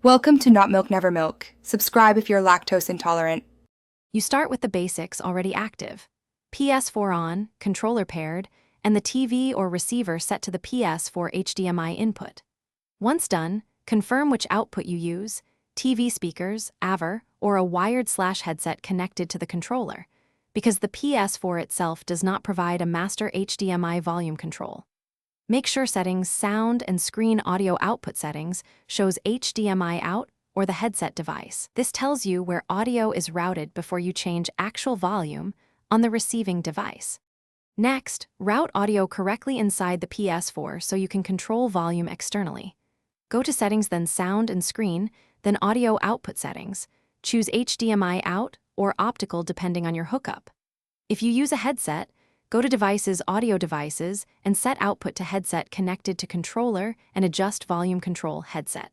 Welcome to Not Milk Never Milk. Subscribe if you're lactose intolerant. You start with the basics already active. PS4 on, controller paired, and the TV or receiver set to the PS4 HDMI input. Once done, confirm which output you use, TV speakers, AVR, or a wired/headset connected to the controller, because the PS4 itself does not provide a master HDMI volume control. Make sure settings sound and screen audio output settings shows HDMI out or the headset device. This tells you where audio is routed before you change actual volume on the receiving device. Next, route audio correctly inside the PS4 so you can control volume externally. Go to Settings, then Sound and Screen, then Audio Output Settings. Choose HDMI out or optical depending on your hookup. If you use a headset, go to Devices, Audio Devices, and set output to headset connected to controller and adjust volume control headset.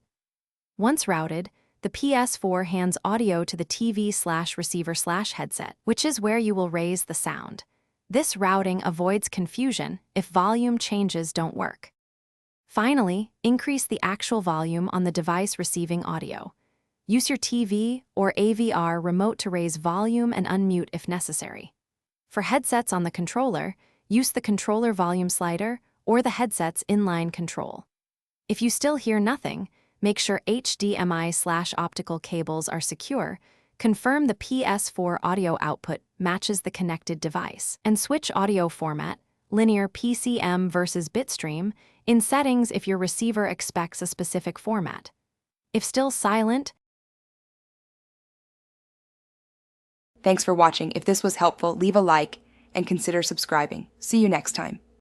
Once routed, the PS4 hands audio to the TV/receiver/headset, which is where you will raise the sound. This routing avoids confusion if volume changes don't work. Finally, increase the actual volume on the device receiving audio. Use your TV or AVR remote to raise volume and unmute if necessary. For headsets on the controller, use the controller volume slider or the headset's inline control. If you still hear nothing, make sure HDMI/optical cables are secure, confirm the PS4 audio output matches the connected device, and switch audio format, linear PCM versus bitstream, in settings if your receiver expects a specific format. If still silent, Thanks for watching. If this was helpful, leave a like and consider subscribing. See you next time.